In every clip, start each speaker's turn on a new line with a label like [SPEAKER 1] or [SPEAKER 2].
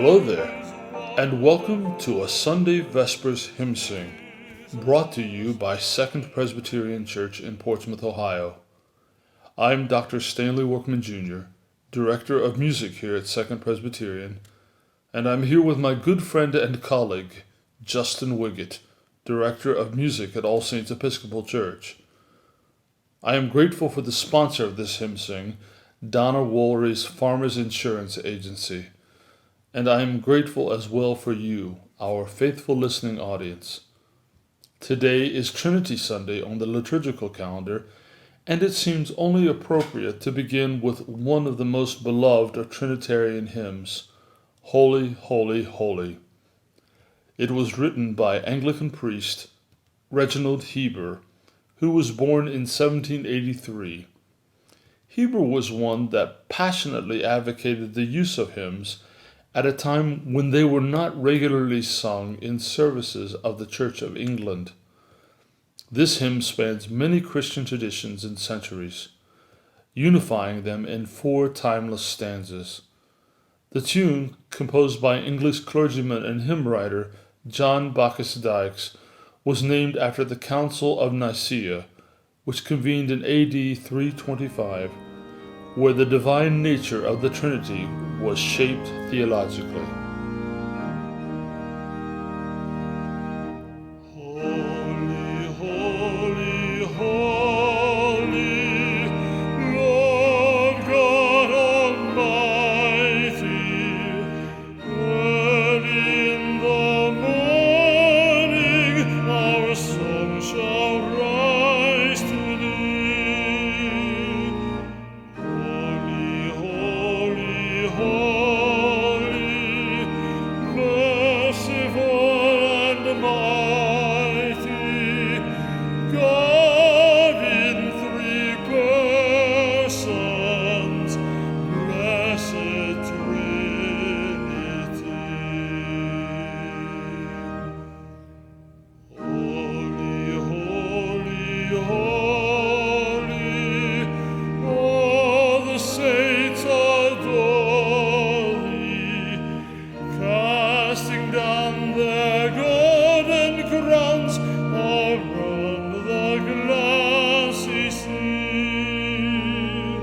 [SPEAKER 1] Hello there, and welcome to a Sunday Vespers hymn sing, brought to you by Second Presbyterian Church in Portsmouth, Ohio. I'm Dr. Stanley Workman Jr., Director of Music here at Second Presbyterian, and I'm here with my good friend and colleague, Justin Wiget, Director of Music at All Saints Episcopal Church. I am grateful for the sponsor of this hymn sing, Donna Woolery's Farmers Insurance Agency, and I am grateful as well for you, our faithful listening audience. Today is Trinity Sunday on the liturgical calendar, and it seems only appropriate to begin with one of the most beloved of Trinitarian hymns, Holy, Holy, Holy. It was written by Anglican priest Reginald Heber, who was born in 1783. Heber was one that passionately advocated the use of hymns at a time when they were not regularly sung in services of the Church of England. This hymn spans many Christian traditions and centuries, unifying them in 4 timeless stanzas. The tune, composed by English clergyman and hymn writer John Bacchus Dykes, was named after the Council of Nicaea, which convened in AD 325, where the divine nature of the Trinity was shaped theologically.
[SPEAKER 2] Holy, holy, holy, Lord God Almighty, early in the morning our song shall rise to thee. Holy, holy, holy, merciful and mighty, God in 3 persons, blessed Trinity. Holy, holy, holy, all the saints adore thee, casting down their golden crowns around the glassy sea.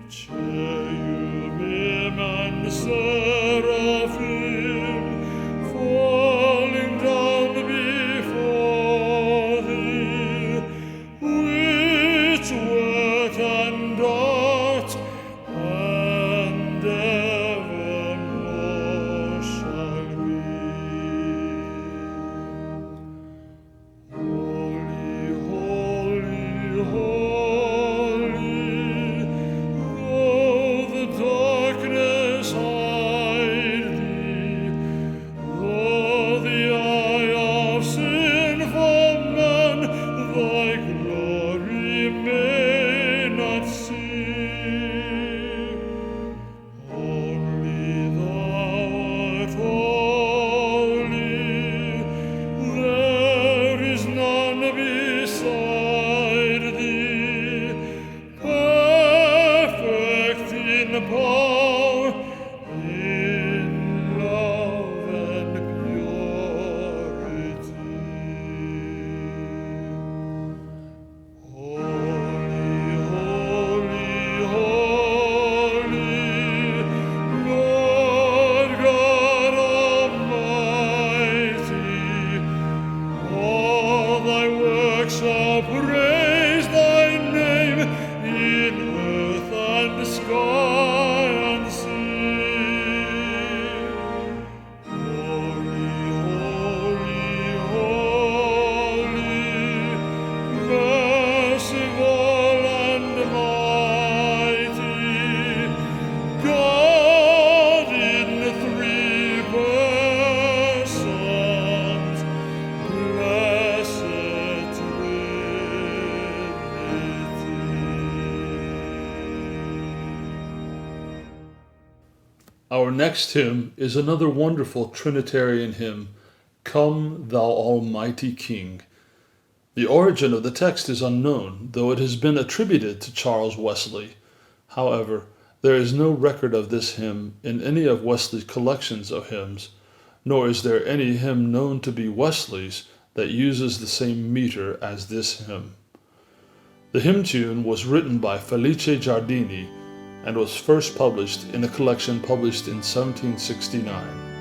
[SPEAKER 2] Cherubim and seraphim falling down before thee, which word and art and evermore shall be. Holy, holy, holy, though the darkness hide thee, though the eye of sinful man thy glory may not see. Only thou art holy, there is none beside thee, perfect in power, in love and purity. Holy, holy, holy, Lord God Almighty, all thy works shall praise thy name in earth and sky and sea. Holy, holy, holy, merciful and mighty, God in 3 persons, blessed Trinity.
[SPEAKER 1] Our next hymn is another wonderful Trinitarian hymn, Come, Thou Almighty King. The origin of the text is unknown, though it has been attributed to Charles Wesley. However, There is no record of this hymn in any of Wesley's collections of hymns, nor is there any hymn known to be Wesley's that uses the same meter as this hymn. The hymn tune was written by Felice Giardini and was first published in a collection published in 1769.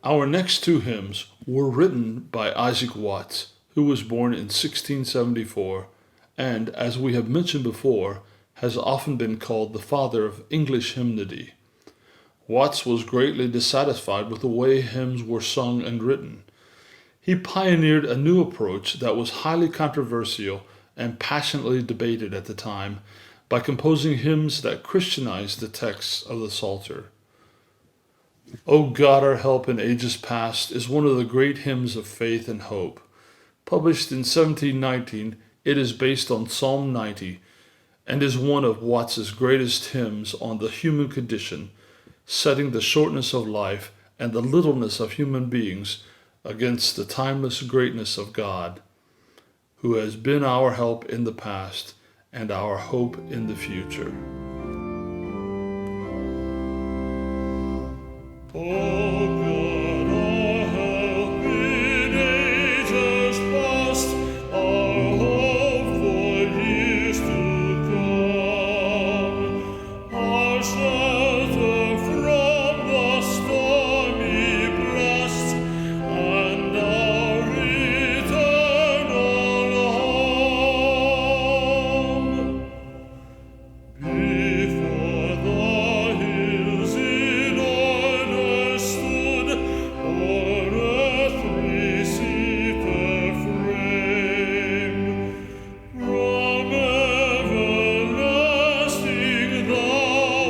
[SPEAKER 1] Our next two hymns were written by Isaac Watts, who was born in 1674, and, as we have mentioned before, has often been called the father of English hymnody. Watts was greatly dissatisfied with the way hymns were sung and written. He pioneered a new approach that was highly controversial and passionately debated at the time by composing hymns that Christianized the texts of the Psalter. O God, our help in ages past is one of the great hymns of faith and hope. Published in 1719, it is based on Psalm 90 and is one of Watts's greatest hymns on the human condition, setting the shortness of life and the littleness of human beings against the timeless greatness of God, who has been our help in the past and our hope in the future.
[SPEAKER 2] O God, our help in ages past, our hope for years to come, our shelter from the stormy blast, and our eternal home. Before the hills in order stood, o'er earth receive their frame. From everlasting thou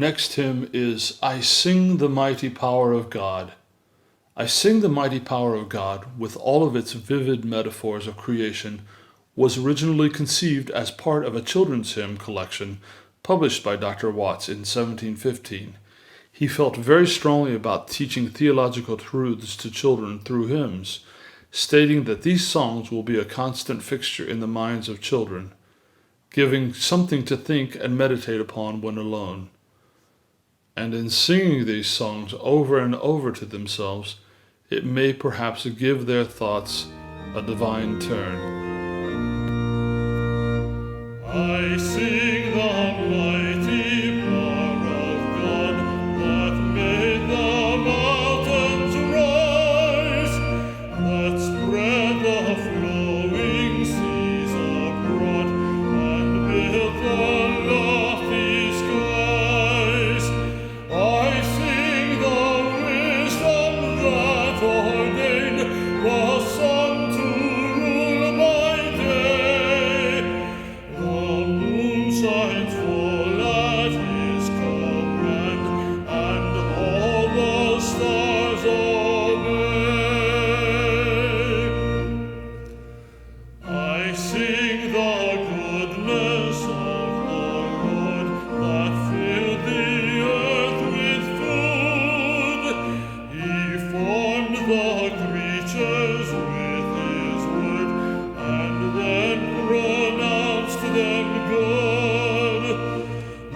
[SPEAKER 1] next hymn is I Sing the Mighty Power of God. I Sing the Mighty Power of God, with all of its vivid metaphors of creation, was originally conceived as part of a children's hymn collection published by Dr. Watts in 1715. He felt very strongly about teaching theological truths to children through hymns, stating that these songs will be a constant fixture in the minds of children, giving something to think and meditate upon when alone. And in singing these songs over and over to themselves, it may perhaps give their thoughts a divine turn.
[SPEAKER 2] I sing the mighty power of God that made the mountains rise, that spread the flowing seas abroad, and built the lofty skies. I sing the wisdom that ordained the sun to rule by day. The moon shines full at his command, and all the stars obey. I sing the goodness of the Lord that filled the earth with food. He formed the creatures with his word, and then pronounced them good.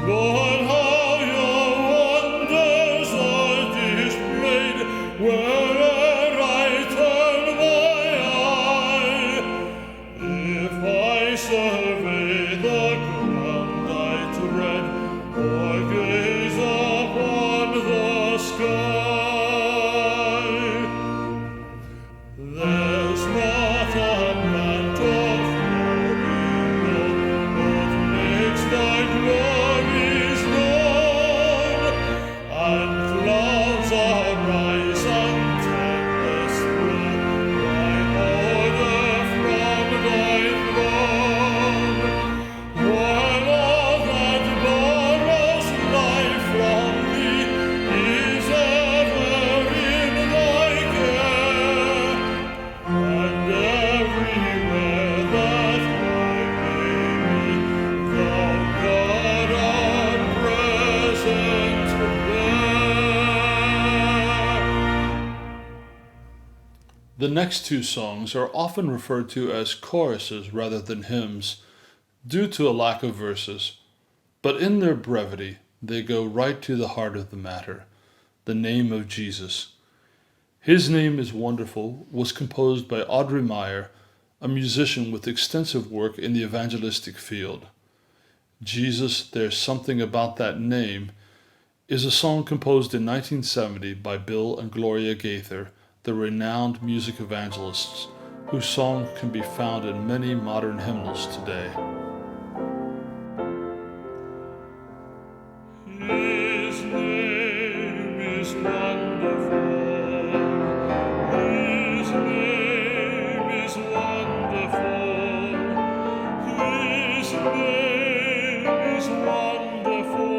[SPEAKER 2] Lord, how your wonders are displayed where'er I turn my eye. If I survey the ground I tread, or gaze upon the sky, there's not a plant or flower below, but makes thy glories known, and clouds arise and tempests blow by order from thy throne. While all that borrows life from thee is ever in thy care, and everywhere that I may be, thou God art present there.
[SPEAKER 1] The next two songs are often referred to as choruses rather than hymns, due to a lack of verses, but in their brevity, they go right to the heart of the matter, the name of Jesus. His Name is Wonderful was composed by Audrey Meyer, a musician with extensive work in the evangelistic field. Jesus, There's Something About That Name is a song composed in 1970 by Bill and Gloria Gaither, the renowned music evangelists, whose song can be found in many modern hymnals today.
[SPEAKER 2] His name is wonderful. His name is wonderful. His name is wonderful.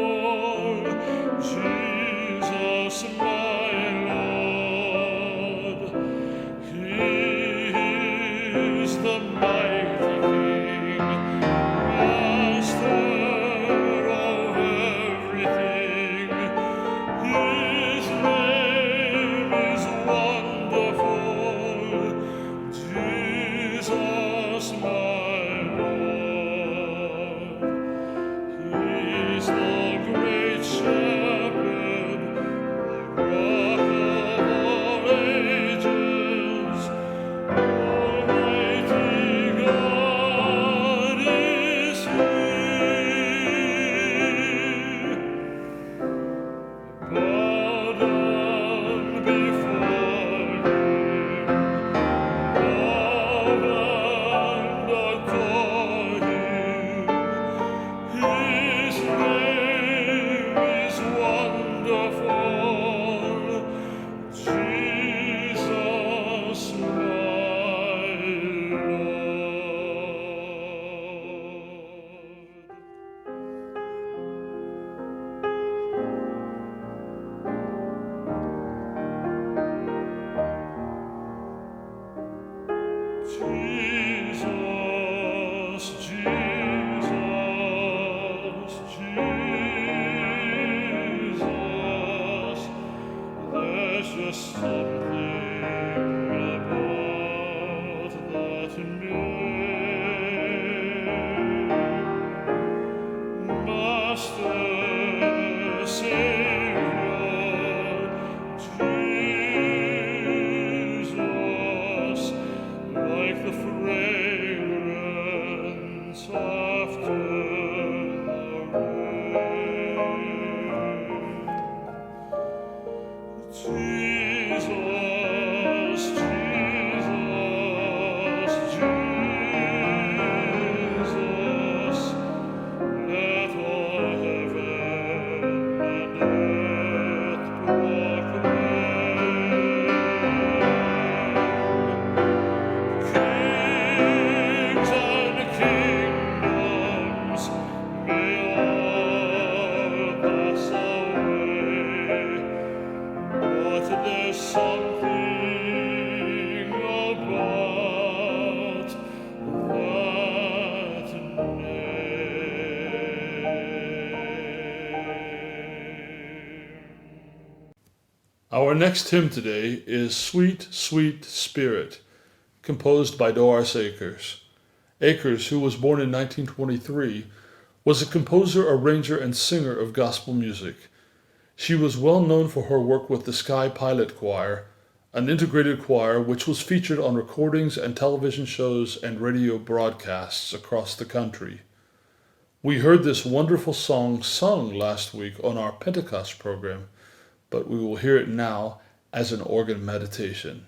[SPEAKER 2] Jesus, my Lord. He is the mighty King. Jesus, Jesus, Jesus, there's just something about that name. Master, Savior, Jesus, like the fragrance after the rain. Jesus, Jesus, Jesus, let all heaven and earth proclaim. Kings and kingdoms may all pass away, but there's something about that name.
[SPEAKER 1] Our next hymn today is Sweet, Sweet Spirit, composed by Doris Akers. Akers, who was born in 1923, was a composer, arranger, and singer of gospel music. She was well known for her work with the Sky Pilot Choir, an integrated choir which was featured on recordings and television shows and radio broadcasts across the country. We heard this wonderful song sung last week on our Pentecost program, but we will hear it now as an organ meditation.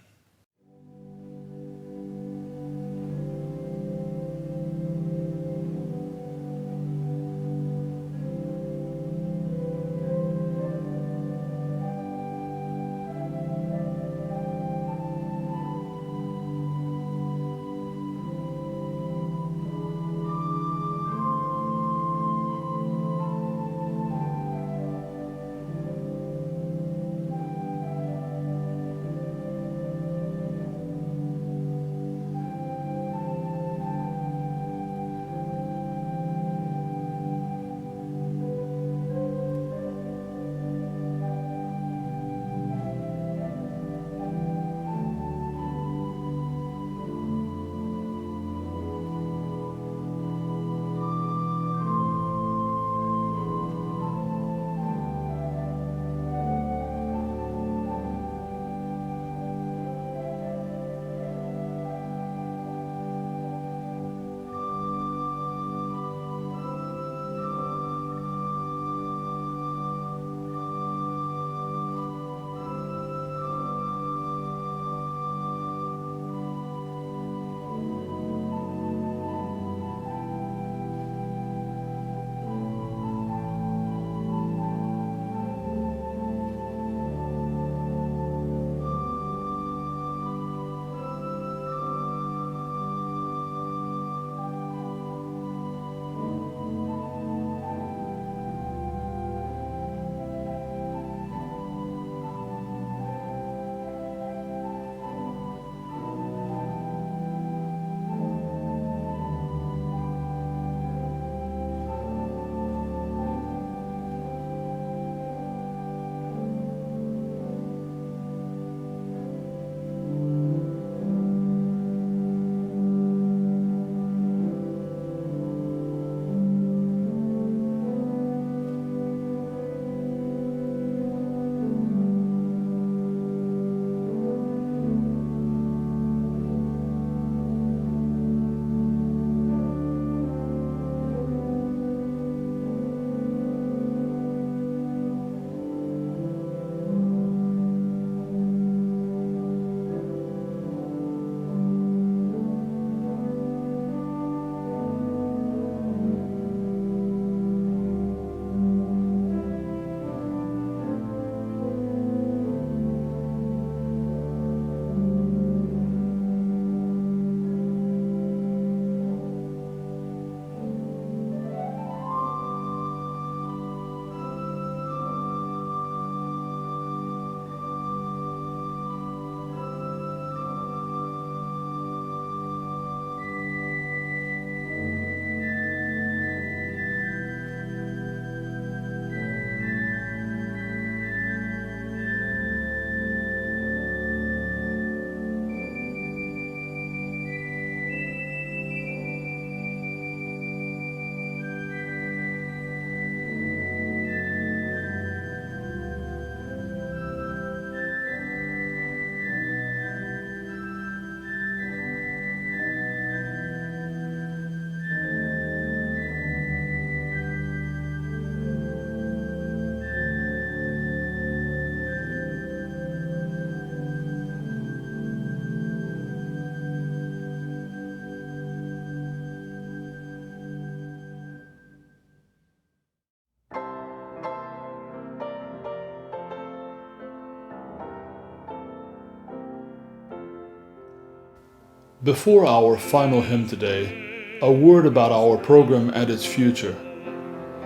[SPEAKER 1] Before our final hymn today, a word about our program and its future.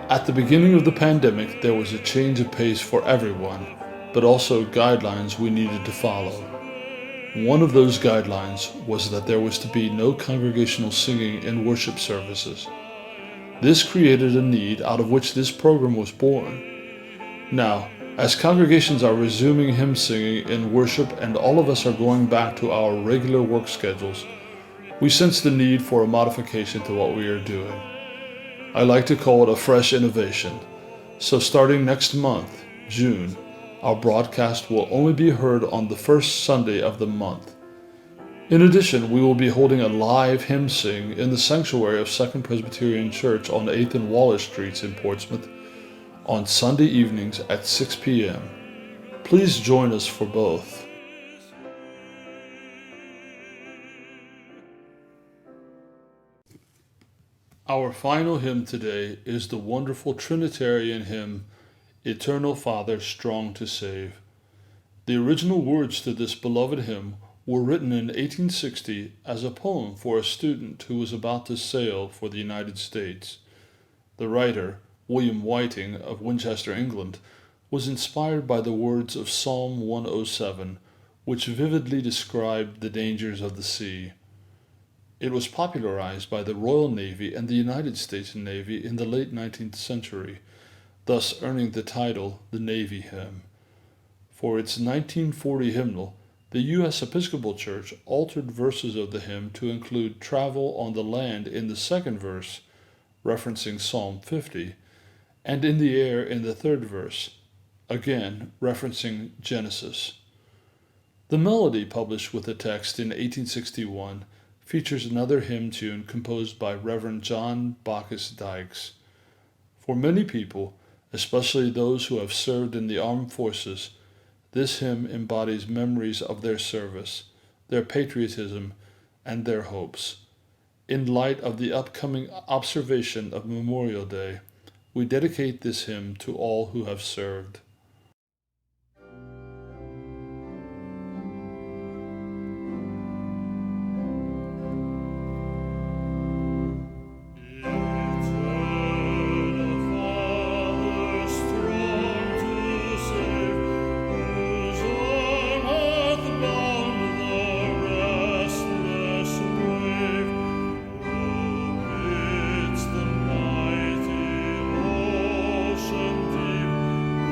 [SPEAKER 1] At the beginning of the pandemic, there was a change of pace for everyone, but also guidelines we needed to follow. One of those guidelines was that there was to be no congregational singing in worship services. This created a need out of which this program was born. Now, as congregations are resuming hymn singing in worship and all of us are going back to our regular work schedules, we sense the need for a modification to what we are doing. I like to call it a fresh innovation. So starting next month, June, our broadcast will only be heard on the first Sunday of the month. In addition, we will be holding a live hymn sing in the sanctuary of Second Presbyterian Church on 8th and Wallace Streets in Portsmouth on Sunday evenings at 6 p.m. Please join us for both. Our final hymn today is the wonderful Trinitarian hymn, Eternal Father, Strong to Save. The original words to this beloved hymn were written in 1860 as a poem for a student who was about to sail for the United States. The writer, William Whiting of Winchester, England, was inspired by the words of Psalm 107, which vividly described the dangers of the sea. It was popularized by the Royal Navy and the United States Navy in the late 19th century, thus earning the title the Navy Hymn. For its 1940 hymnal, the U.S. Episcopal Church altered verses of the hymn to include travel on the land in the second verse, referencing Psalm 50, and in the air in the third verse, again referencing Genesis. The melody published with the text in 1861 features another hymn tune composed by Reverend John Bacchus Dykes. For many people, especially those who have served in the armed forces, this hymn embodies memories of their service, their patriotism, and their hopes. In light of the upcoming observation of Memorial Day, we dedicate this hymn to all who have served.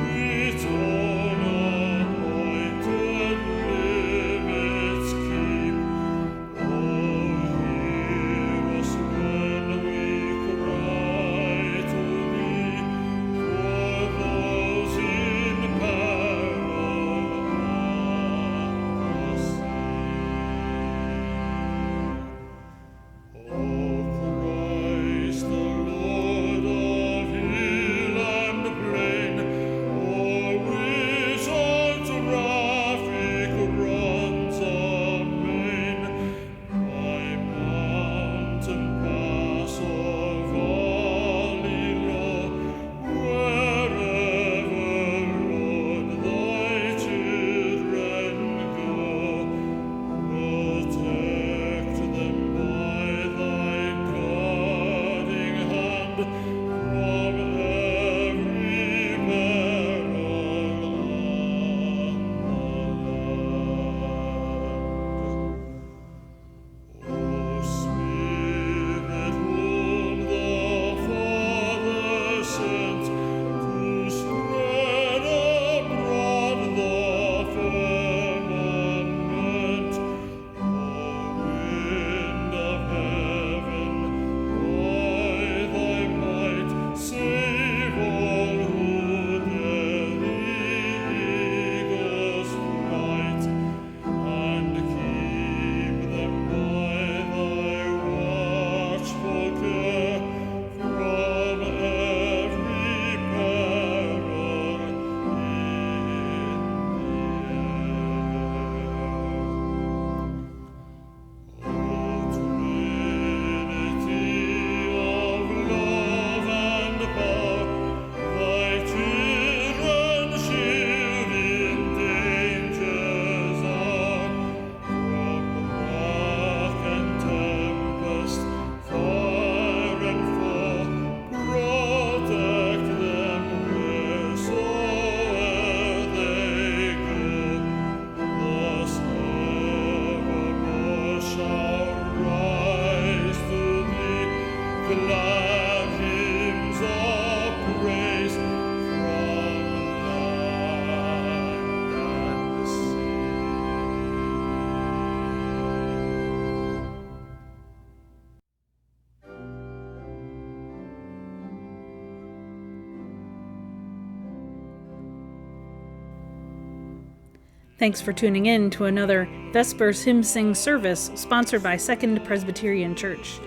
[SPEAKER 2] We
[SPEAKER 3] Thanks for tuning in to another Vespers Hymn Sing service sponsored by Second Presbyterian Church.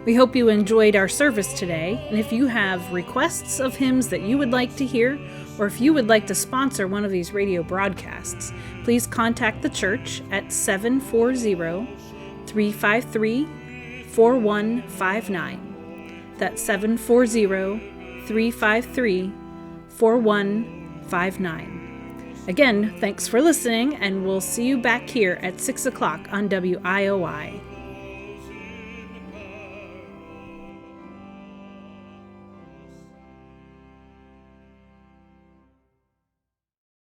[SPEAKER 3] We hope you enjoyed our service today, and if you have requests of hymns that you would like to hear, or if you would like to sponsor one of these radio broadcasts, please contact the church at 740-353-4159. That's 740-353-4159. Again, thanks for listening, and we'll see you back here at 6 o'clock on WIOI.